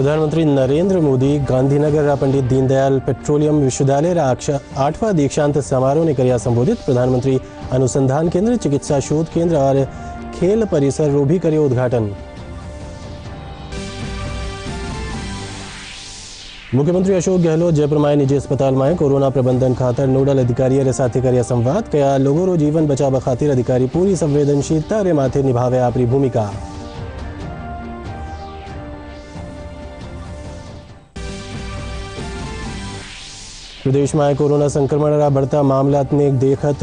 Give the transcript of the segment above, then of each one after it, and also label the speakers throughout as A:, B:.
A: प्रधानमंत्री नरेंद्र मोदी गांधीनगर पंडित दीनदयाल पेट्रोलियम विश्वविद्यालय 8वां दीक्षांत समारोह ने કર્યા संबोधित। प्रधानमंत्री अनुसंधान केंद्र, चिकित्सा शोध केंद्र और खेल परिसर रो भी કર્યો उद्घाटन। मुख्यमंत्री अशोक गहलोत जयपुर में निजी अस्पताल में कोरोना प्रबंधन खातर नोडल अधिकारी साथे कर्या संवाद। कया लोगों जीवन बचावा खातिर अधिकारी पूरी संवेदनशीलता रे माथे निभावे आपरी भूमिका। प्रदेश में कोरोना संक्रमण बढ़ता मामला ने देखत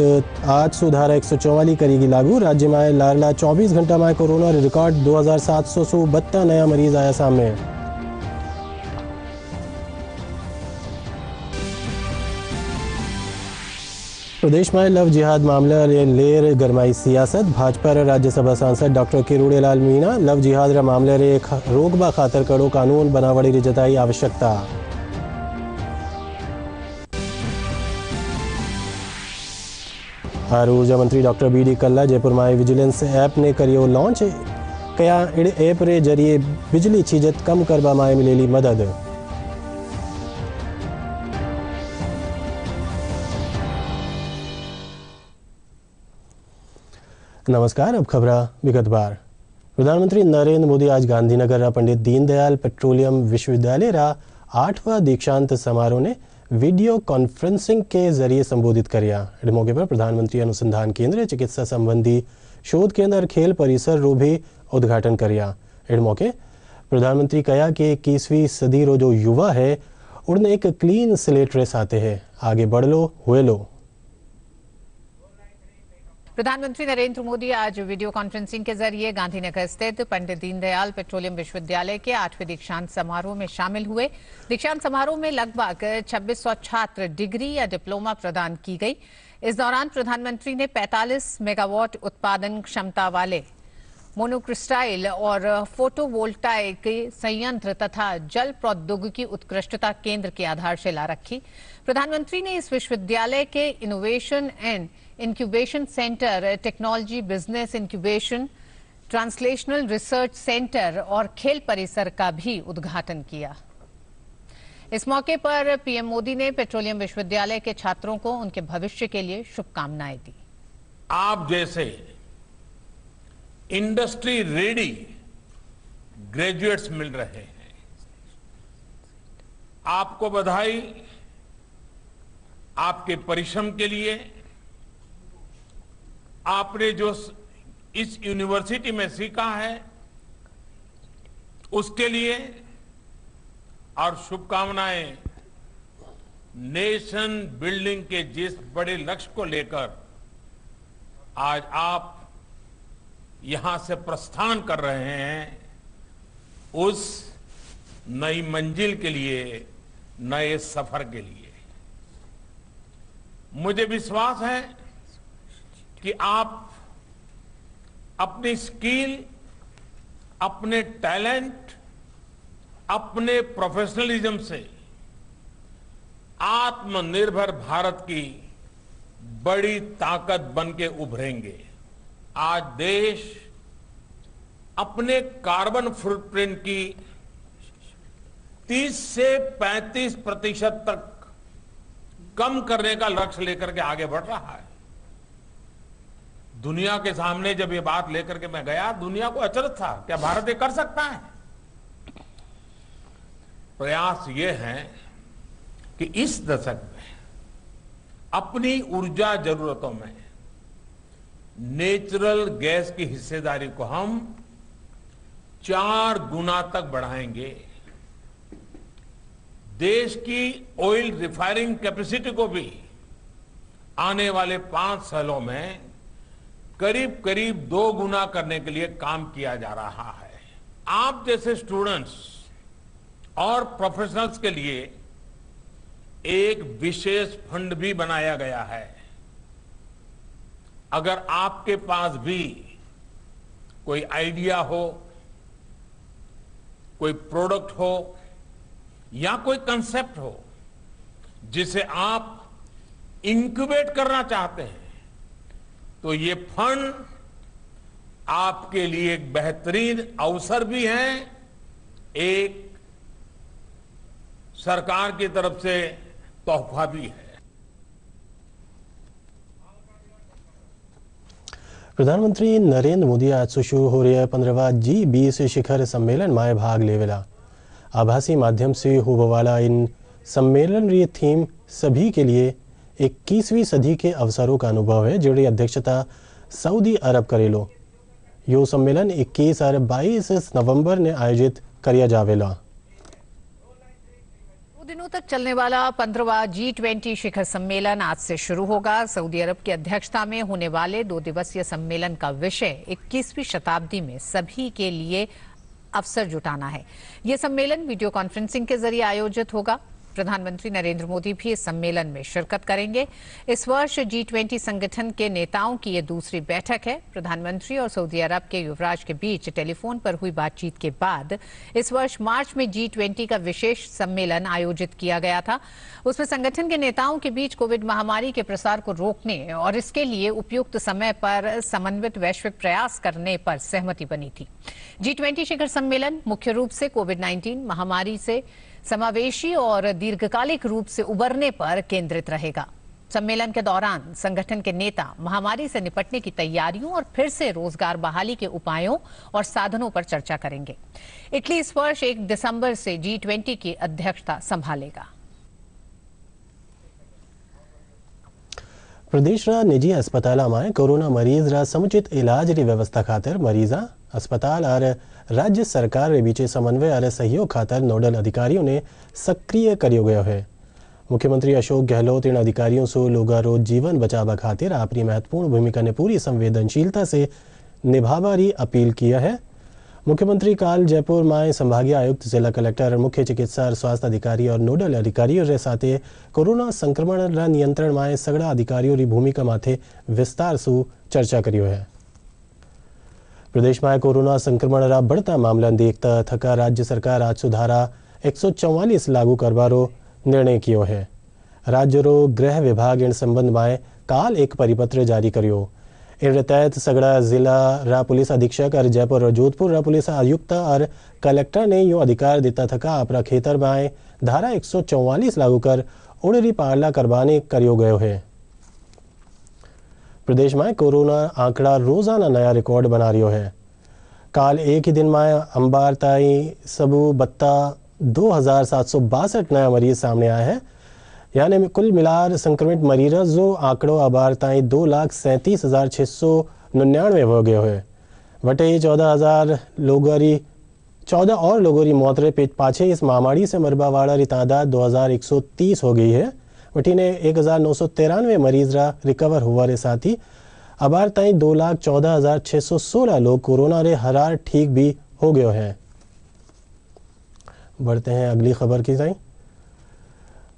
A: आज सुधारा 144 करेगी लागू। राज्य में लारला 24 घंटा में कोरोना रिकॉर्ड 2772 नया मरीज आया सामने। प्रदेश में लव जिहाद मामला लेर गरमाई सियासत। भाजपा राज्यसभा सांसद डॉक्टर किरोड़ीलाल मीणा लव जिहाद मामले रे रोकबा खातर कड़ो कानून बनावड़ी री जताई आवश्यकता। और ऊर्जा मंत्री डॉक्टर बी.डी. कल्ला जयपुर में विजिलेंस ऐप ने करियो लॉन्च। कया ऐप रे जरिए बिजली छीजत कम करवा में मिलेली मदद। नमस्कार, अब खबरा विगतवार। प्रधानमंत्री नरेंद्र मोदी आज गांधीनगर पंडित दीनदयाल पेट्रोलियम विश्वविद्यालय 8वां दीक्षांत समारोह ने वीडियो कॉन्फ्रेंसिंग के जरिए संबोधित किया। इस मौके पर प्रधानमंत्री अनुसंधान केंद्र, चिकित्सा संबंधी शोध केंद्र और खेल परिसर रो भी उद्घाटन किया। इस मौके प्रधानमंत्री कहा कि 21वीं सदी रो जो युवा है उन्हें एक क्लीन स्लेट रे साथे है, आगे बढ़ लो हुए लो।
B: प्रधानमंत्री नरेंद्र मोदी आज वीडियो कॉन्फ्रेंसिंग के जरिए गांधीनगर स्थित पंडित दीनदयाल पेट्रोलियम विश्वविद्यालय के 8वें दीक्षांत समारोह में शामिल हुए। दीक्षांत समारोह में लगभग 2600 छात्र डिग्री या डिप्लोमा प्रदान की गई। इस दौरान प्रधानमंत्री ने 45 मेगावाट उत्पादन क्षमता वाले मोनोक्रिस्टाइल और फोटोवोल्टाइक संयंत्र तथा जल प्रौद्योगिकी उत्कृष्टता केंद्र की आधारशिला रखी। प्रधानमंत्री ने इस विश्वविद्यालय के innovation and incubation centre, technology business incubation, translational research centre और खेल परिसर का भी उद्घाटन किया। इस मौके पर पीएम मोदी ने पेट्रोलियम विश्वविद्यालय के छात्रों को उनके भविष्य के लिए शुभकामनाएं दी।
C: आप जैसे इंडस्ट्री रेडी ग्रेजुएट्स मिल रहे हैं, आपको बधाई। आपके परिश्रम के लिए आपने जो इस यूनिवर्सिटी में सीखा है उसके लिए, और शुभकामनाएं नेशन बिल्डिंग के जिस बड़े लक्ष्य को लेकर आज आप यहां से प्रस्थान कर रहे हैं, उस नई मंजिल के लिए, नए सफर के लिए। मुझे विश्वास है कि आप अपनी स्किल, अपने टैलेंट, अपने प्रोफेशनलिज्म से आत्मनिर्भर भारत की बड़ी ताकत बन के उभरेंगे। आज देश अपने कार्बन फुटप्रिंट की 30 से 35% तक कम करने का लक्ष्य लेकर के आगे बढ़ रहा है। दुनिया के सामने जब ये बात लेकर के मैं गया, दुनिया को अचरज था, क्या भारत ये कर सकता है? प्रयास ये है कि इस दशक में अपनी ऊर्जा जरूरतों में नेचुरल गैस की हिस्सेदारी को हम 4 गुना तक बढ़ाएंगे। देश की ऑयल रिफाइनिंग कैपेसिटी को भी आने वाले 5 सालों में करीब करीब 2 गुना करने के लिए काम किया जा रहा है। आप जैसे स्टूडेंट्स और प्रोफेशनल्स के लिए एक विशेष फंड भी बनाया गया है। अगर आपके पास भी कोई आइडिया हो, कोई प्रोडक्ट हो या कोई कंसेप्ट हो जिसे आप इंक्यूबेट करना चाहते हैं, तो ये फंड आपके लिए एक बेहतरीन अवसर भी है, एक सरकार की तरफ से तोहफा भी है।
A: प्रधानमंत्री नरेंद्र मोदी आज से शुरू हो रहे 15वां G20 शिखर सम्मेलन में भाग लेवेला। आभासी माध्यम से होने वाला इन सम्मेलन री थीम सभी के लिए 21वीं सदी के अवसरों का अनुभव है, जिसकी अध्यक्षता सऊदी अरब करेलो। यो सम्मेलन 21 और 22 नवंबर ने आयोजित किया जावेला।
B: 2 दिनों तक चलने वाला 15वां G20 शिखर सम्मेलन आज से शुरू होगा। सऊदी अरब की अध्यक्षता में होने वाले 2 दिवसीय सम्मेलन का विषय 21वीं शताब्दी में सभी के लिए अवसर जुटाना है। ये सम्मेलन वीडियो कॉन्फ्रेंसिंग के जरिए आयोजित होगा। प्रधानमंत्री नरेंद्र मोदी भी इस सम्मेलन में शिरकत करेंगे। इस वर्ष G20 संगठन के नेताओं की ये दूसरी बैठक है। प्रधानमंत्री और सऊदी अरब के युवराज के बीच टेलीफोन पर हुई बातचीत के बाद इस वर्ष मार्च में G20 का विशेष सम्मेलन आयोजित किया गया था। उसमें संगठन के नेताओं के बीच कोविड महामारी के प्रसार को रोकने और इसके लिए उपयुक्त समय पर समन्वित वैश्विक प्रयास करने पर सहमति बनी थी। G20 शिखर सम्मेलन मुख्य रूप से कोविड-19 महामारी से समावेशी और दीर्घकालिक रूप से उबरने पर केंद्रित रहेगा। सम्मेलन के दौरान संगठन के नेता महामारी से निपटने की तैयारियों और फिर से रोजगार बहाली के उपायों और साधनों पर चर्चा करेंगे। इटली इस वर्ष 1 दिसंबर से G20 की अध्यक्षता संभालेगा।
A: प्रदेश रा निजी अस्पताल में कोरोना मरीज रा समुचित इलाज री व्यवस्था खातिर मरीजा अस्पताल और राज्य सरकार के बीच समन्वय और सहयोग खातर नोडल अधिकारियों ने सक्रिय करियो गयो है। मुख्यमंत्री अशोक गहलोत इन अधिकारियों से लोगों रो जीवन बचावा खातिर अपनी महत्वपूर्ण भूमिका ने पूरी संवेदनशीलता से निभावारी अपील किया है। मुख्यमंत्री काल जयपुर में संभागीय आयुक्त, जिला कलेक्टर, मुख्य चिकित्सा और स्वास्थ्य अधिकारी और नोडल अधिकारियों के साथ कोरोना संक्रमण नियंत्रण में सगड़ा अधिकारियों की भूमिका माथे विस्तार से चर्चा करियो है। प्रदेश में कोरोना संक्रमण रा बढ़ता मामला देखता थका राज्य सरकार आज सुधारा 144 लागू करवारो निर्णय कियो है। राज्य रो गृह विभाग इन संबंध में काल एक परिपत्र जारी करियो। इन तहत सगड़ा जिला रा पुलिस अधीक्षक और जयपुर और जोधपुर रा पुलिस आयुक्त और कलेक्टर ने यो अधिकार देता थका अपना खेतर में धारा 144 लागू कर उड़री पालना करवाने करियो गयो है। प्रदेश में कोरोना आंकड़ा रोजाना नया रिकॉर्ड बना रही है। काल एक ही दिन में अंबार ताई सबू बत्ता 2762 नया मरीज सामने आए हैं, यानी कुल मिलार संक्रमित मरीज जो आंकड़ो अबार ताई 2,37,699 हो गए है। वटे 14 और लोगों की मौत रे पाछे इस महामारी से मरबा वाला री तादाद 2130 हो गई है। वटी ने 1993 मरीज रा रिकवर हुआ रे साथ ही अबार ताई 2,14,616 लोग कोरोना रे हरार ठीक भी हो गए हैं। बढ़ते हैं अगली खबर की ताई।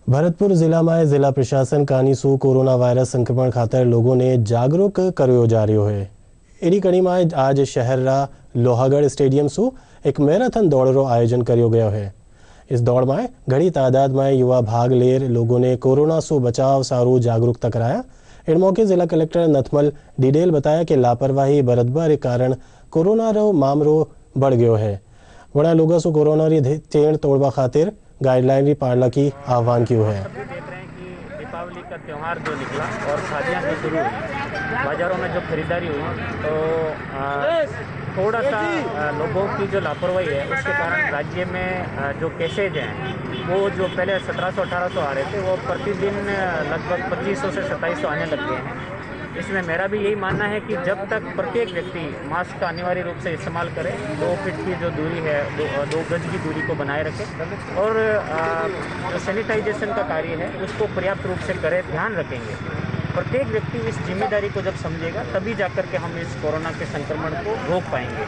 A: भरतपुर जिला में जिला प्रशासन कानीसू कोरोना वायरस संक्रमण खातर लोगों ने जागरूक करियो जा रही है। इसी कड़ी में आज शहर रा लोहागढ़ स्टेडियम सु एक मैराथन दौड़ रो आयोजन करियो गयो है। इस दौड़ में घड़ी तादाद में युवा भाग ले लोगों ने कोरोना से बचाव सारू जागरूकता कराया। इन मौके जिला कलेक्टर नथमल डिडेल बताया कि लापरवाही बरतबा के कारण कोरोना रो मामलो बढ़ गयो है। बड़ा लोगों से कोरोना री चेन तोड़वा खातिर गाइडलाइन री पालना की आह्वान किया है।
D: देख रहे हैं कि दीपावली का त्यौहार जो निकला और शादियाँ भी शुरू हुई, बाजारों में जो खरीदारी हुई तो थोड़ा सा लोगों की जो लापरवाही है उसके कारण राज्य में जो केसेज हैं वो जो पहले 1700-1800 आ रहे थे वो प्रतिदिन लगभग 2500 से 2700 आने लग गए हैं। इसमें मेरा भी यही मानना है कि जब तक प्रत्येक व्यक्ति मास्क का अनिवार्य रूप से इस्तेमाल करे, 2 फीट की जो दूरी है, 2 गज की दूरी को बनाए रखे और जो सैनिटाइजेशन का कार्य है उसको पर्याप्त रूप से करे, ध्यान रखेंगे। प्रत्येक व्यक्ति इस जिम्मेदारी को जब समझेगा तभी जाकर के हम इस कोरोना के संक्रमण को रोक पाएंगे।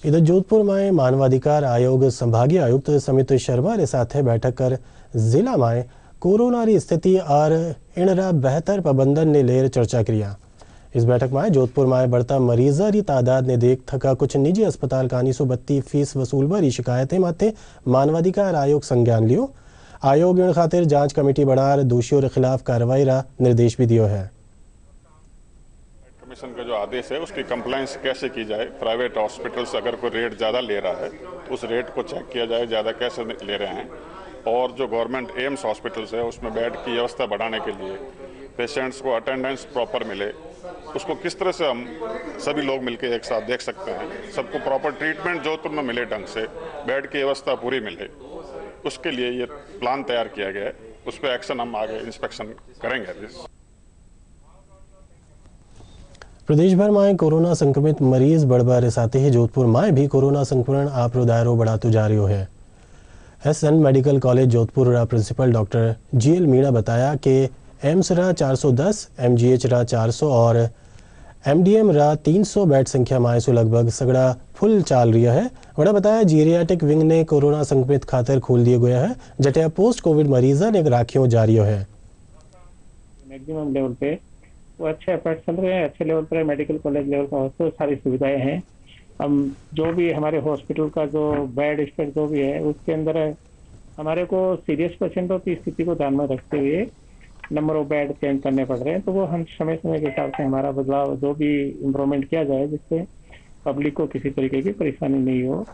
A: इधर जोधपुर में मानवाधिकार आयोग संभागीय आयुक्त समित शर्मा के साथ बैठक कर जिला में कोरोना की स्थिति और इनरा बेहतर प्रबंधन ने लेर चर्चा किया। इस बैठक में जोधपुर में बढ़ता मरीजा की तादाद ने देख थका कुछ निजी अस्पताल कानीसो बत्ती फीस वसूलवारी शिकायतें माथे मानवाधिकार आयोग संज्ञान लियो। आयोग इन खातिर जांच कमेटी बढ़ार दोषियों के खिलाफ कार्रवाई रा निर्देश भी दियो है।
E: कमीशन का जो आदेश है उसकी कंप्लायंस कैसे की जाए। प्राइवेट हॉस्पिटल्स अगर कोई रेट ज़्यादा ले रहा है उस रेट को चेक किया जाए, ज़्यादा कैसे ले रहे हैं। और जो गवर्नमेंट एम्स हॉस्पिटल्स है उसमें बेड की व्यवस्था बढ़ाने के लिए पेशेंट्स को अटेंडेंस प्रॉपर मिले, उसको किस तरह से हम सभी लोग मिलकर एक साथ देख सकते हैं। सबको प्रॉपर ट्रीटमेंट जोधपुर में मिले, ढंग से बेड की व्यवस्था पूरी मिले, उसके लिए ये प्लान तैयार किया गया है। उस पर एक्शन हम आगे इंस्पेक्शन करेंगे।
A: प्रदेश भर में कोरोना संक्रमित मरीज बढ़ साथ ही जोधपुर में भी कोरोना संक्रमण आपरो दायरो बढ़ातो जा रहा है। एसएन मेडिकल कॉलेज जोधपुर रा प्रिंसिपल डॉक्टर जीएल मीणा बताया कि एम्स रा 410, एमजीएच रा 400 और एमडीएम रा 300 बेड संख्या में सो लगभग सगड़ा फुल चाल रहा है। उन्होंने बताया जीरियाटिक विंग ने कोरोना संक्रमित खातर खोल दिया गया है, जटिया पोस्ट कोविड मरीजा ने राखियों जारी है।
F: मैक्सिमम लेवल पे वो अच्छे एफर्ट चल रहे हैं, अच्छे लेवल पर मेडिकल कॉलेज लेवल का तो सारी सुविधाएं हैं। हम जो भी हमारे हॉस्पिटल का जो बेड स्पेस जो भी है उसके अंदर हमारे को सीरियस पेशेंटों की स्थिति को ध्यान में रखते हुए नंबर ऑफ बेड चेंज करने पड़ रहे हैं। तो वो हम समय समय के हिसाब से हमारा बदलाव जो भी इम्प्रूवमेंट किया जाए जिससे पब्लिक को किसी तरीके की परेशानी नहीं हो।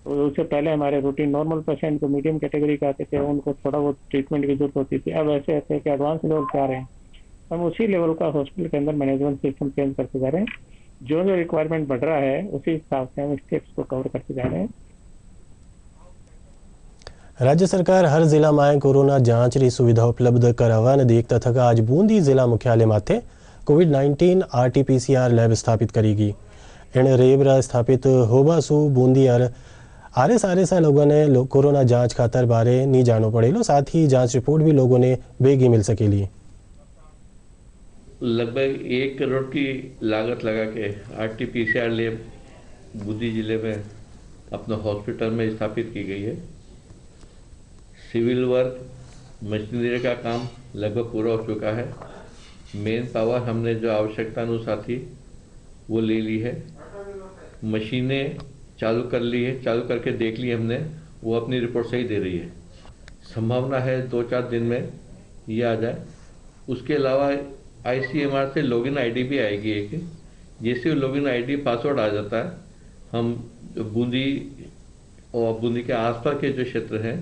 F: तो उससे पहले हमारे रूटीन नॉर्मल पेशेंट जो मीडियम कैटेगरी के आते थे उनको थोड़ा बहुत ट्रीटमेंट की जरूरत होती थी। अब ऐसे ऐसे कि एडवांस लेवल पे आ रहे हैं, हम उसी लेवल का हॉस्पिटल के अंदर मैनेजमेंट सिस्टम चेंज करते जा रहे हैं। जो जो रिक्वायरमेंट बढ़ रहा है उसी हिसाब से हम स्टेप्स को कवर करते जा रहे हैं।
A: राज्य सरकार हर जिला में कोरोना जांच री सुविधा उपलब्ध करावाने देखता थका आज बूंदी जिला मुख्यालय माथे कोविड-19 RT-PCR लैब स्थापित करेगी। इन रेब रा स्थापित होबासु बूंदी और RS लोगों ने कोरोना जांच खातर बारे नहीं जानो पड़ेलो, साथ ही जांच रिपोर्ट भी लोगों ने बेगी मिल सकेली।
G: लगभग 1 करोड़ की लागत लगा के RT-PCR लैब बूंदी जिले में अपने हॉस्पिटल में स्थापित की गई है। सिविल वर्क मशीनरी का काम लगभग पूरा हो चुका है। मेन पावर हमने जो आवश्यकता अनुसार थी वो ले ली है। मशीनें चालू कर ली है, चालू करके देख ली हमने, वो अपनी रिपोर्ट सही दे रही है। संभावना है 2-4 दिन में ये आ जाए। उसके अलावा ICMR से लॉगिन आईडी भी आएगी एक। जैसे लॉगिन आईडी पासवर्ड आ जाता है, हम बूंदी और बूंदी के आसपास के जो क्षेत्र हैं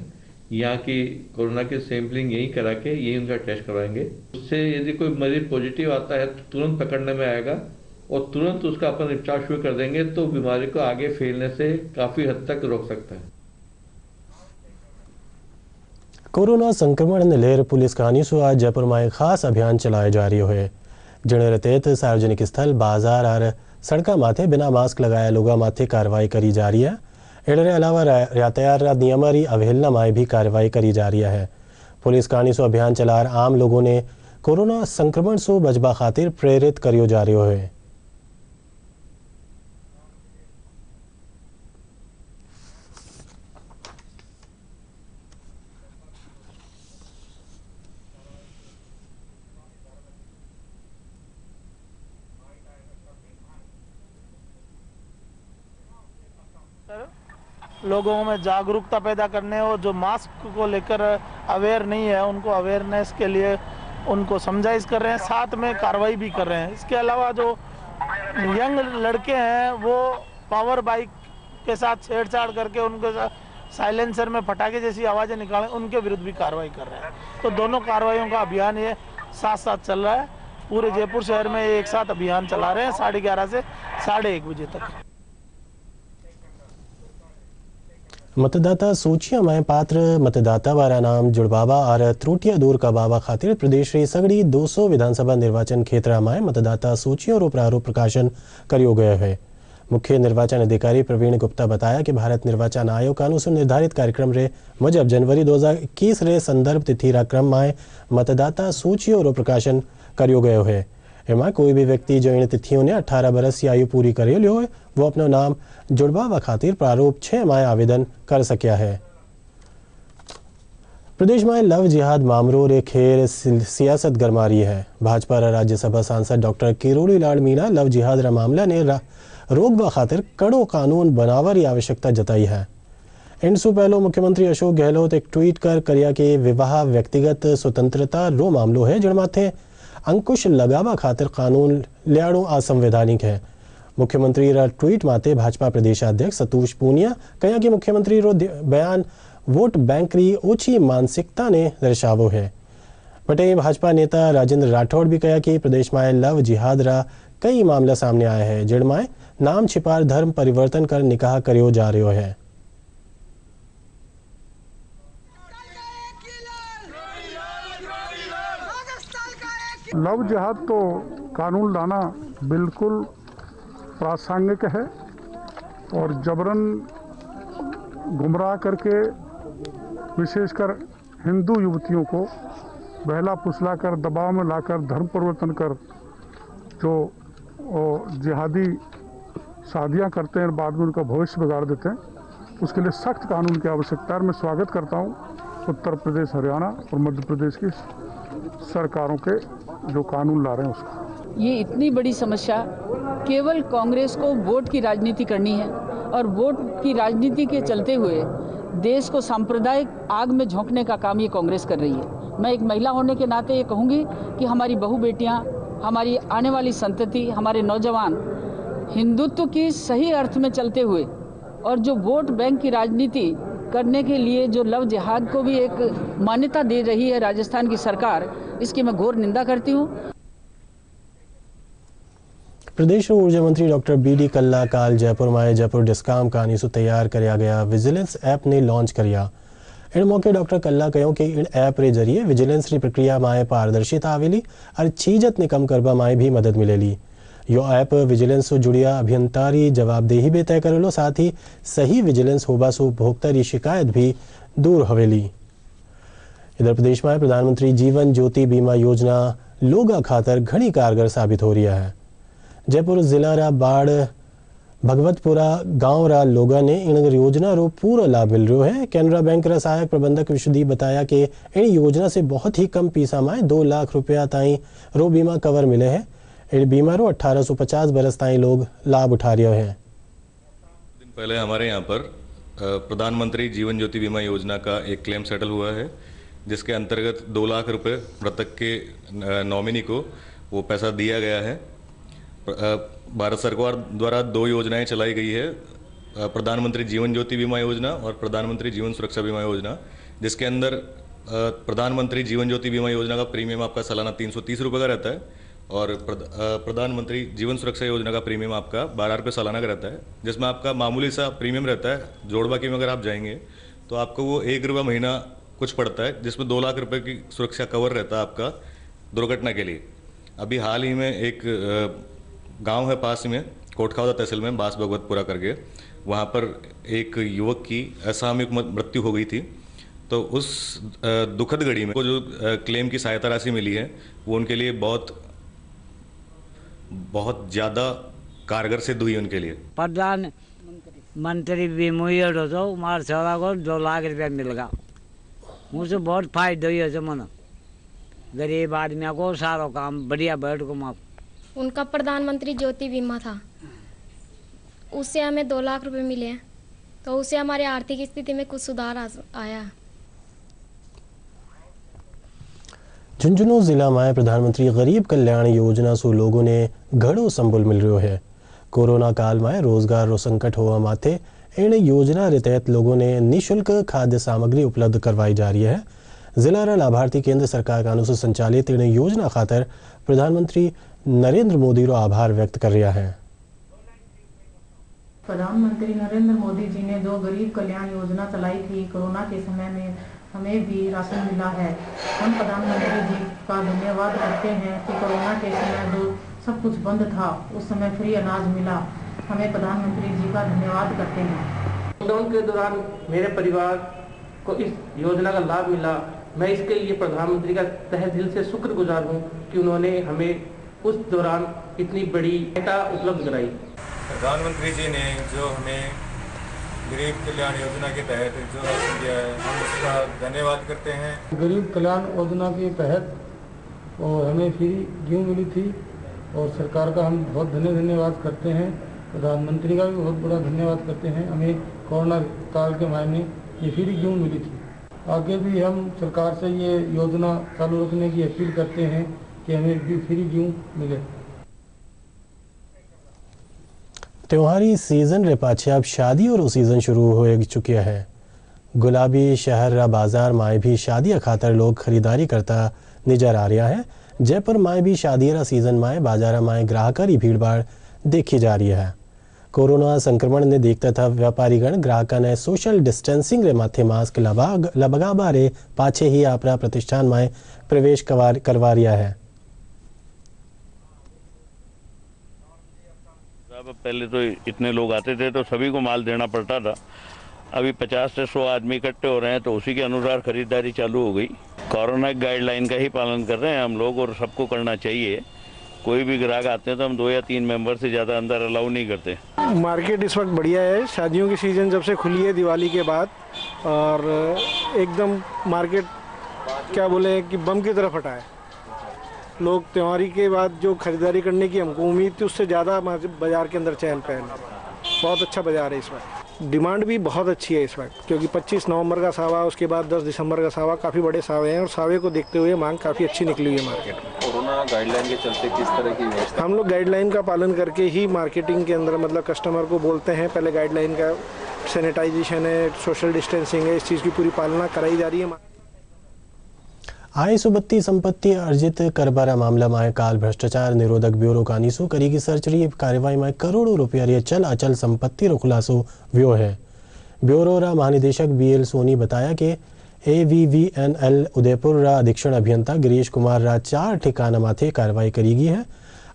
G: यहाँ की कोरोना की सैंपलिंग यहीं करा के यहीं उनका टेस्ट करवाएंगे। उससे यदि कोई मरीज पॉजिटिव आता है तो तुरंत पकड़ने में आएगा और तुरंत उसका अपन उपचार शुरू कर देंगे, तो बीमारी को आगे फैलने से काफ़ी हद तक रोक सकता है।
A: कोरोना संक्रमण ने लेर पुलिस कहानी सो आज जयपुर में एक खास अभियान चलाया जा रही है, जिने तहत सार्वजनिक स्थल, बाजार और सड़क माथे बिना मास्क लगाया लोगों माथे कार्रवाई करी जा रही है। इनके अलावा यातायात नियम की अवहेलना में भी कार्रवाई करी जा रही है। पुलिस कहानी सो अभियान चला आम लोगों ने कोरोना संक्रमण से बचवा खातिर प्रेरित करियो जा रही है।
H: लोगों में जागरूकता पैदा करने और जो मास्क को लेकर अवेयर नहीं है उनको अवेयरनेस के लिए उनको समझाइश कर रहे हैं, साथ में कार्रवाई भी कर रहे हैं। इसके अलावा जो यंग लड़के हैं वो पावर बाइक के साथ छेड़छाड़ करके उनके साइलेंसर में पटाखे जैसी आवाज़ें निकालें, उनके विरुद्ध भी कार्रवाई कर रहे हैं। तो दोनों कार्रवाइयों का अभियान ये साथ साथ चल रहा है। पूरे जयपुर शहर में एक साथ अभियान चला रहे हैं 11:30 से 1:30 बजे तक।
A: मतदाता सूचियों में पात्र मतदाता वारा नाम जुड़वावा और त्रुटियां दूर करवावा खातिर प्रदेश री सगड़ी 200 विधानसभा निर्वाचन क्षेत्र में मतदाता सूचियों रो प्रारूप प्रकाशन करियो गयो है। मुख्य निर्वाचन अधिकारी प्रवीण गुप्ता बताया कि भारत निर्वाचन आयोग अनुसार निर्धारित कार्यक्रम रे मुजब जनवरी 2021 रे संदर्भ तिथि रा क्रम में मतदाता सूचियों रो प्रकाशन करियो गयो है। एमा कोई भी व्यक्ति जो इन तिथियों ने 18 बरस की आयु पूरी कर लियो है वो अपना नाम जुड़वावा खातिर प्रारूप 6 में आवेदन कर सकिया है। प्रदेश में लव जिहाद मामलो रे खेर सियासत गरमा रही है। भाजपा राज्यसभा सांसद डॉक्टर किरोड़ी लाल मीणा लव जिहाद रा मामला ने रोकवा खातिर कड़ो कानून बनावा की आवश्यकता जताई है। इनसु पहलो मुख्यमंत्री अशोक गहलोत एक ट्वीट कर करिया कि विवाह व्यक्तिगत स्वतंत्रता रो मामलो है जिन माथे अंकुश लगावा खातिर कानून लियाड़ो असंवैधानिक है। मुख्यमंत्री रा ट्वीट माते भाजपा प्रदेशाध्यक्ष सतोष पूनिया कहा कि मुख्यमंत्री रो बयान वोट बैंक री ओछी मानसिकता ने दर्शावो है। बटे भाजपा नेता राजेंद्र राठौड़ भी कहा कि प्रदेश में लव जिहाद रा कई मामला सामने आया है जिनमें नाम छिपार धर्म परिवर्तन कर निकाह करियो जा रहा है।
I: लव जिहाद तो कानून लाना बिल्कुल प्रासंगिक है और जबरन गुमराह करके विशेषकर हिंदू युवतियों को बहला फुसला कर दबाव में लाकर धर्म परिवर्तन कर जो जिहादी शादियां करते हैं बाद में उनका भविष्य बिगाड़ देते हैं, उसके लिए सख्त कानून की आवश्यकता है। मैं स्वागत करता हूं उत्तर प्रदेश, हरियाणा और मध्य प्रदेश की सरकारों के जो कानून ला रहे हैं उसका।
J: ये इतनी बड़ी समस्या केवल कांग्रेस को वोट की राजनीति करनी है और वोट की राजनीति के चलते हुए देश को सांप्रदायिक आग में झोंकने का काम ये कांग्रेस कर रही है। मैं एक महिला होने के नाते ये कहूँगी कि हमारी बहू बेटियाँ, हमारी आने वाली संतति, हमारे नौजवान हिंदुत्व की सही अर्थ में चलते हुए और जो वोट बैंक की राजनीति करने के लिए जो लव जिहाद को भी एक मान्यता दे रही है राजस्थान की सरकार, इसकी मैं घोर निंदा करती हूँ।
A: प्रदेश ऊर्जा मंत्री डॉक्टर BD कल्ला काल जयपुर में जयपुर डिस्काम कहानी से तैयार कराया गया विजिलेंस ऐप ने लॉन्च करिया। इन मौके डॉक्टर कल्ला कहो कि इन ऐप रे जरिए विजिलेंस की प्रक्रिया में पारदर्शिता आवेली और छीजत ने कम करवा में भी मदद मिलेली। यो ऐप विजिलेंस से जुड़िया अभियंतारी जवाबदेही भी तय करेलो, साथ ही सही विजिलेंस होबा से उपभोक्ता की शिकायत भी दूर हवेली। इधर प्रदेश में प्रधानमंत्री जीवन ज्योति बीमा योजना लोगा खातर घनी कारगर साबित हो रही है। जयपुर जिला रा बाढ़ भगवतपुरा गांव रा लोगा ने इन योजना रो पूरा लाभ मिल रहा है। कैनरा बैंक रा सहायक प्रबंधक विशुद्धि बताया कि इन योजना से बहुत ही कम पैसा में 2 लाख रुपया ताई रो बीमा कवर मिले हैं। इन बीमा रो 1850 बरस ताई लोग लाभ उठा रहे हैं।
K: दिन पहले हमारे यहाँ पर प्रधानमंत्री जीवन ज्योति बीमा योजना का एक क्लेम सेटल हुआ है, जिसके अंतर्गत 2 लाख रुपए मृतक के नॉमिनी को वो पैसा दिया गया है। भारत सरकार द्वारा 2 योजनाएं चलाई गई है, प्रधानमंत्री जीवन ज्योति बीमा योजना और प्रधानमंत्री जीवन सुरक्षा बीमा योजना, जिसके अंदर प्रधानमंत्री जीवन ज्योति बीमा योजना का प्रीमियम आपका सालाना 330 रुपये का रहता है और प्रधानमंत्री जीवन सुरक्षा योजना का प्रीमियम आपका 12 रुपये सालाना का रहता है, जिसमें आपका मामूली सा प्रीमियम रहता है। जोड़बाकी में अगर आप जाएंगे तो आपको वो 1 रुपये महीना कुछ पड़ता है, जिसमें 2 लाख रुपए की सुरक्षा कवर रहता है आपका दुर्घटना के लिए। अभी हाल ही में एक गांव है पास में कोटखावदा तहसील में बास भगवतपुरा करके, वहाँ पर एक युवक की असामयिक मृत्यु हो गई थी। तो उस दुखद घड़ी में जो क्लेम की सहायता राशि मिली है वो उनके लिए बहुत ज़्यादा कारगर सिद्ध हुई उनके लिए।
L: प्रधानमंत्री बीमा योजना मार छोरा को 2 लाख रुपया मिल गया, मुझे बहुत फायदा हुई है। मन गरीब आदमी को सारा काम बढ़िया बैठ को माफ।
M: उनका प्रधानमंत्री ज्योति बीमा था, उससे हमें 2 लाख रुपए मिले हैं, तो उससे हमारी आर्थिक स्थिति में कुछ सुधार आया।
A: झुंझुनू जिला में प्रधानमंत्री गरीब कल्याण योजना से लोगों ने घणो संबल मिल रहा है। कोरोना काल में रोजगार रो संकट होवा माथे इन योजना के तहत लोगों ने निःशुल्क खाद्य सामग्री उपलब्ध करवाई जा रही है। जिला रा लाभार्थी केंद्र सरकार कानून से संचालित इन योजना खातर प्रधानमंत्री नरेंद्र मोदी रो आभार व्यक्त कर रहा है।
N: प्रधानमंत्री नरेंद्र मोदी जी ने जो गरीब कल्याण योजना चलाई थी कोरोना के समय में, हमें भी राशन मिला है। हम प्रधानमंत्री जी का धन्यवाद करते हैं कि कोरोना के समय जो सब कुछ बंद था उस समय फ्री अनाज मिला। हमें प्रधानमंत्री जी का धन्यवाद करते हैं।
O: लॉकडाउन के दौरान मेरे परिवार को इस योजना का लाभ मिला। मैं इसके लिए प्रधानमंत्री का तहे दिल से शुक्रगुजार हूँ कि उन्होंने हमें उस दौरान इतनी बड़ी सहायता उपलब्ध कराई।
P: प्रधानमंत्री जी ने जो हमें गरीब कल्याण योजना के तहत जो राशन दिया है, हम उसका धन्यवाद करते हैं।
Q: गरीब कल्याण योजना के तहत और हमें फ्री गेहूँ मिली थी और सरकार का हम बहुत धन्यवाद करते हैं। प्रधानमंत्री का भी बहुत बड़ा धन्यवाद करते हैं। हमें कोरोना काल के मायने ये फ्री गेहूँ मिली थी। आगे भी हम सरकार से ये योजना चालू रखने की अपील करते हैं कि हमें भी फ्री गेहूँ मिले।
A: त्योहारी सीजन रे पाछे अब शादी और सीजन शुरू हो चुकी है। गुलाबी शहर रा बाजार माए भी शादी खातर लोग खरीदारी करता नजर आ रहा है। जयपुर माए भी शादी रा सीजन माए बाजार माए ग्राहकारी भीड़ भाड़ देखी जा रही है। कोरोना संक्रमण ने देखता था व्यापारीगण ग्राहका ने सोशल डिस्टेंसिंग रे माथे मास्क लबगा बारे पाछे ही अपना प्रतिष्ठान में प्रवेश करवा रिया है।
R: पहले तो इतने लोग आते थे तो सभी को माल देना पड़ता था। अभी 50 से 100 आदमी इकट्ठे हो रहे हैं तो उसी के अनुसार खरीदारी चालू हो गई। कोरोना गाइडलाइन का ही पालन कर रहे हैं हम लोग और सबको करना चाहिए। कोई भी ग्राहक आते हैं तो हम 2 या 3 मेंबर से ज़्यादा अंदर अलाउ नहीं करते।
H: मार्केट इस वक्त बढ़िया है। शादियों की सीज़न जब से खुली है दिवाली के बाद, और एकदम मार्केट क्या बोले कि बम की तरफ हटा है। लोग त्योहारी के बाद जो खरीदारी करने की हमको उम्मीद थी उससे ज़्यादा बाज़ार के अंदर चहल पहल है। बहुत अच्छा बाज़ार है इस वक्त। डिमांड भी बहुत अच्छी है इस वक्त, क्योंकि 25 नवंबर का सावा, उसके बाद 10 दिसंबर का सावा, काफ़ी बड़े सावे हैं और सावे को देखते हुए मांग काफ़ी अच्छी निकली हुई है मार्केट में।
S: कोरोना गाइडलाइन के चलते किस तरह की व्यवस्था?
H: हम लोग गाइडलाइन का पालन करके ही मार्केटिंग के अंदर मतलब कस्टमर को बोलते हैं। पहले गाइडलाइन का सैनिटाइजेशन है, सोशल डिस्टेंसिंग है, इस चीज़ की पूरी पालना कराई जा रही है।
A: आय सुबत्ती संपत्ति अर्जित करबारा मामला में काल भ्रष्टाचार निरोधक ब्यूरो कानीसो करेगी सर्चरी कार्यवाही में करोड़ों रुपया चल अचल संपत्ति रो खुलासो व्यो है। ब्यूरो रा महानिदेशक BL सोनी बताया कि AVVNL उदयपुर रा अधीक्षण अभियंता गिरीश कुमार रा 4 ठिकाना माथे कार्रवाई करेगी है।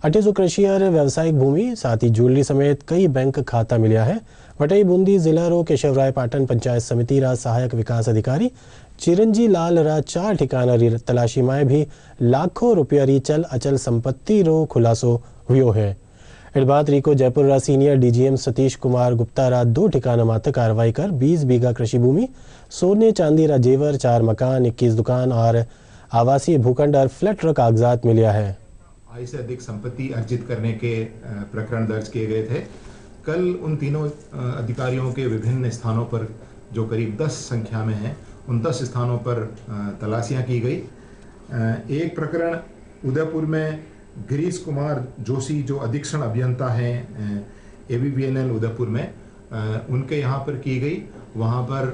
A: 28 कृषि और व्यावसायिक भूमि साथ ही ज्वेलरी समेत कई बैंक खाता मिला है। वटई बूंदी जिला रो केशवराय पाटन पंचायत समिति रा सहायक विकास अधिकारी चिरंजी लाल रा 4 ठिकाना री तलाशी में भी लाखों रुपया री चल अचल संपत्ति रो खुलासो हुयो है। इस बात रीको जयपुर रा सीनियर DGM सतीश कुमार गुप्ता रा 2 ठिकाना माथे कार्रवाई कर 20 बीघा कृषि भूमि, सोने चांदी रा जेवर, 4 मकान, 21 दुकान और आवासीय भूखंड और फ्लैट रा कागजात मिला है।
T: आय से अधिक संपत्ति अर्जित करने के प्रकरण दर्ज किए गए थे। कल उन तीनों अधिकारियों के विभिन्न स्थानों पर जो करीब 10 संख्या में हैं, उन 10 स्थानों पर तलाशियां की गई। एक प्रकरण उदयपुर में गिरीश कुमार जोशी जो अधीक्षण अभियंता हैं AVVNL उदयपुर में, उनके यहाँ पर की गई। वहाँ पर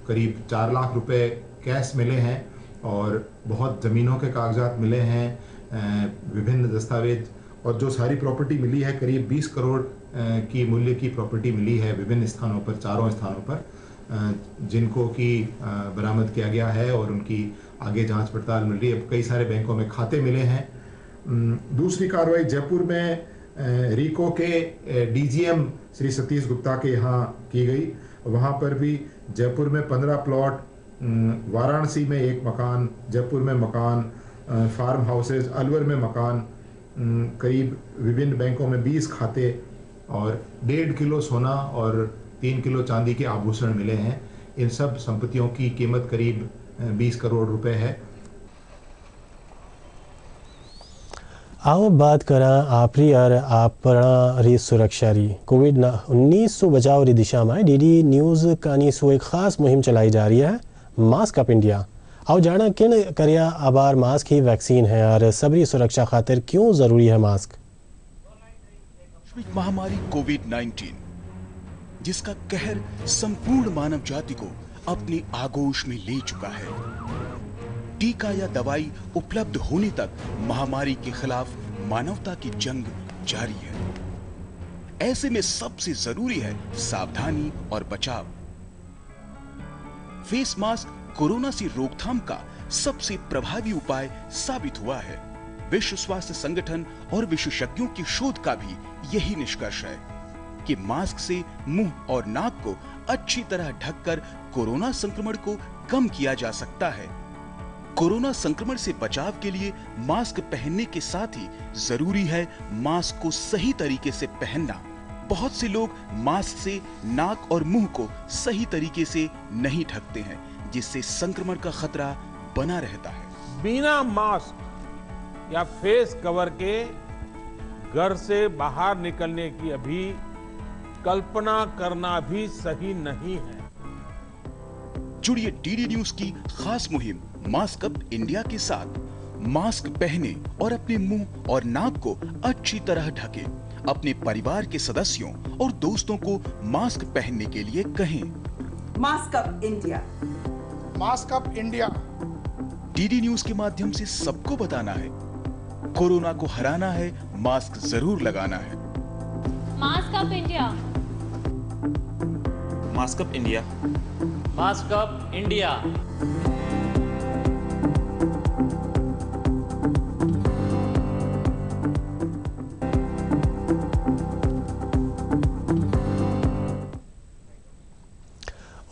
T: करीब 4 लाख रुपए कैश मिले हैं और बहुत ज़मीनों के कागजात मिले हैं, विभिन्न दस्तावेज, और जो सारी प्रॉपर्टी मिली है करीब 20 करोड़ की मूल्य की प्रॉपर्टी मिली है विभिन्न स्थानों पर, 4 स्थानों पर, जिनको की बरामद किया गया है और उनकी आगे जांच पड़ताल मिल रही है। कई सारे बैंकों में खाते मिले हैं। दूसरी कार्रवाई जयपुर में रीको के DGM श्री सतीश गुप्ता के यहाँ की गई। वहाँ पर भी जयपुर में 15 प्लॉट, वाराणसी में 1 मकान, जयपुर में मकान, फार्म हाउसेज, अलवर में मकान, करीब विभिन्न बैंकों में 20 खाते और 1.5 किलो सोना और 3 किलो चांदी के आभूषण मिले हैं। इन सब संपत्तियों की कीमत करीब 20 करोड़ रुपए है।
A: आओ बात करा आपरी और आपरा री सुरक्षा री। कोविड-19 से बचाव री दिशा में DD न्यूज़ कानीसो एक खास मुहिम चलाई जा रही है, मास्क अप इंडिया। आओ जाना किन करिया आबार मास्क ही वैक्सीन है और सबरी सुरक्षा खातिर क्यों जरूरी है मास्क।
U: वैश्विक महामारी कोविड-19 जिसका कहर संपूर्ण मानव जाति को अपनी आगोश में ले चुका है। टीका या दवाई उपलब्ध होने तक महामारी के खिलाफ मानवता की जंग जारी है। ऐसे में सबसे जरूरी है सावधानी और बचाव। फेस मास्क कोरोना से रोकथाम का सबसे प्रभावी उपाय साबित हुआ है। विश्व स्वास्थ्य संगठन और विशेषज्ञों की शोध का भी यही निष्कर्ष है कि मास्क से मुंह और नाक को अच्छी तरह ढककर कोरोना संक्रमण को कम किया जा सकता है। कोरोना संक्रमण से बचाव के लिए मास्क पहनने के साथ ही जरूरी है मास्क को सही तरीके से पहनना। बहुत से लोग मास्क से नाक और मुंह को सही तरीके से नहीं ढकते हैं, जिससे संक्रमण का खतरा बना रहता है।
C: बिना मास्क या फेस कवर के घर से बाहर निकलने की अभी कल्पना करना भी सही नहीं है।
U: जुड़िए DD न्यूज़ की खास मुहिम मास्क अप इंडिया के साथ। मास्क पहने और अपने मुंह और नाक को अच्छी तरह ढकें। अपने परिवार के सदस्यों और दोस्तों को मास्क पहनने के लिए कहें।
B: Mask up India,
U: mask up India. DD news के माध्यम से सबको बताना है, कोरोना को हराना है, मास्क जरूर लगाना है।
V: Mask up India,
W: mask up India,
D: mask up India.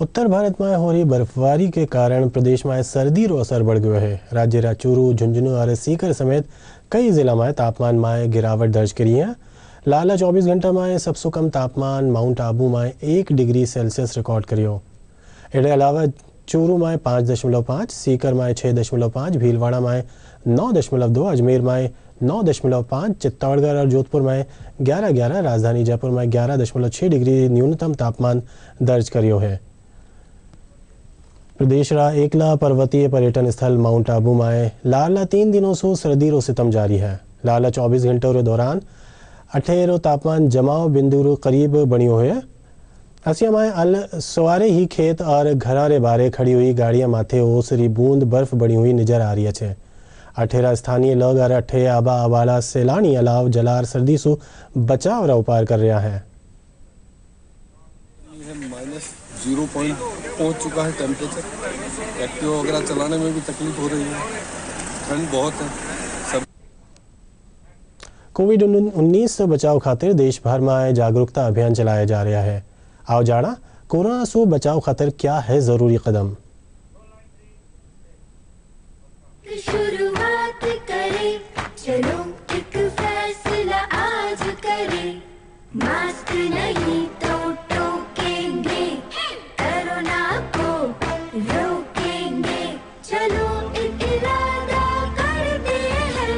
A: उत्तर भारत में हो रही बर्फबारी के कारण प्रदेश में सर्दी रो असर बढ़ गयो है। राज्य रा चूरू, झुंझुनू और सीकर समेत कई जिला में तापमान में गिरावट दर्ज करी है। लाला 24 घंटा में सबसे कम तापमान माउंट आबू में 1 डिग्री सेल्सियस रिकॉर्ड करियो। इसके अलावा चूरू में 5.5, सीकर में 6.5, भीलवाड़ा में 9.2, अजमेर में 9.5, चित्तौड़गढ़ और जोधपुर में 11.11, राजधानी जयपुर में 11.6 डिग्री न्यूनतम तापमान दर्ज करियो है। प्रदेश रा एकला पर्वतीय पर्यटन स्थल माउंट आबू में लाला 3 दिनों से सर्दी रो सितम जारी है। लाला 24 घंटों के दौरान 18 तापमान जमाव बिंदु करीब बनियो है। असिया में अल सवारे ही खेत और घरारे बारे खड़ी हुई गाड़ियां माथे ओसरी बूंद बर्फ बनी हुई नजर आ रही है। 18 स्थानीय लोग और 18 आबा आबाला सैलानी अलाव जलार सर्दी से बचाव रा उपाय कर रहा है।
X: -0 पॉइंट पहुंच चुका है टेम्परेचर। एक्टिवा वगैरह चलाने में भी तकलीफ हो रही है, ठंड बहुत है। सब
A: कोविड-19 से बचाव खातिर देश भर में जागरूकता अभियान चलाया जा रहा है। आओ जाना कोरोना से बचाव खातिर क्या है जरूरी कदम।
V: शुरुआत करें, चलो एक फैसला आज करें। मास्क नहीं तो टोकेंगे, कोरोना को रोकेंगे। चलो एक इरादा करते हैं,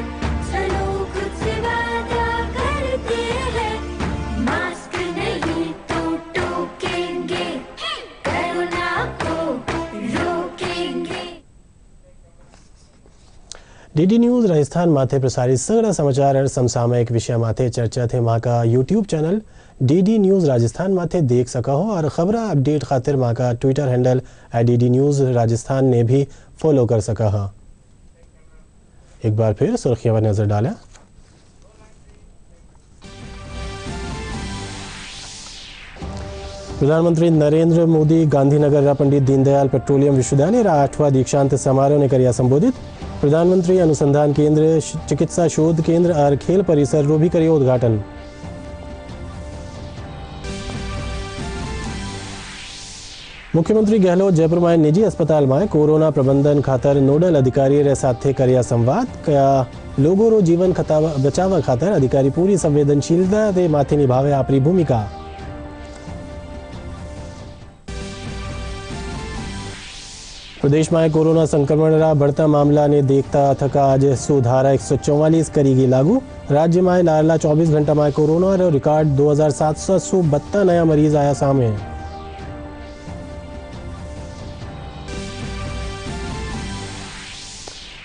V: चलो खुद से वादा करते हैं। मास्क नहीं तो टोकेंगे, कोरोना को रोकेंगे।
A: डीडी न्यूज राजस्थान माथे प्रसारित सगड़ा समाचार और समसामयिक विषय माथे चर्चा थे। माँ का YouTube channel DD news Rajasthan माथे देख सका हो और खबर अपडेट खातिर माँ का Twitter handle @DD news Rajasthan ने भी फॉलो कर सका है। एक बार फिर सुर्खियों पर नजर डालें। प्रधानमंत्री नरेंद्र मोदी गांधीनगर पंडित दीनदयाल पेट्रोलियम विश्वविद्यालय 8वां दीक्षांत समारोह ने करिया संबोधित। प्रधानमंत्री अनुसंधान केंद्र, चिकित्सा शोध केंद्र और खेल परिसर रो भी करियो उद्घाटन। मुख्यमंत्री गहलोत जयपुर में निजी अस्पताल में कोरोना प्रबंधन खातर नोडल अधिकारी रे साथे करिया संवाद। क्या लोगों रो जीवन बचावा खातर अधिकारी पूरी संवेदनशीलता से माथे निभावे अपनी भूमिका। प्रदेश में कोरोना संक्रमण रा बढ़ता मामला ने देखता थका आज सुधारा 144 करेगी लागू। राज्य में लाला 24 घंटा में कोरोना रो रिकॉर्ड 2772 नया मरीज आया सामने।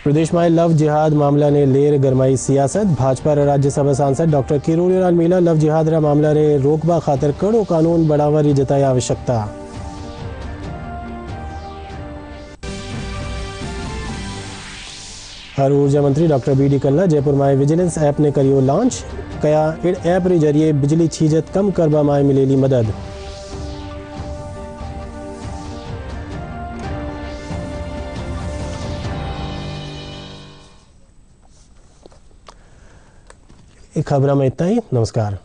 A: प्रदेश में लव जिहाद मामला ने लेर गरमाई सियासत। भाजपा रा राज्यसभा सांसद डॉक्टर किरोड़ी लाल मीणा लव जिहाद रा मामला रे रोकबा खातिर कड़ो कानून बढ़ावा री जताई आवश्यकता। और ऊर्जा मंत्री डॉक्टर BD कल्ला जयपुर में विजिलेंस ऐप ने करियो लॉन्च। कया इड ऐप रे जरिए बिजली छीजत कम करवा में मिलेली मदद। एक खबर में इतना ही। नमस्कार।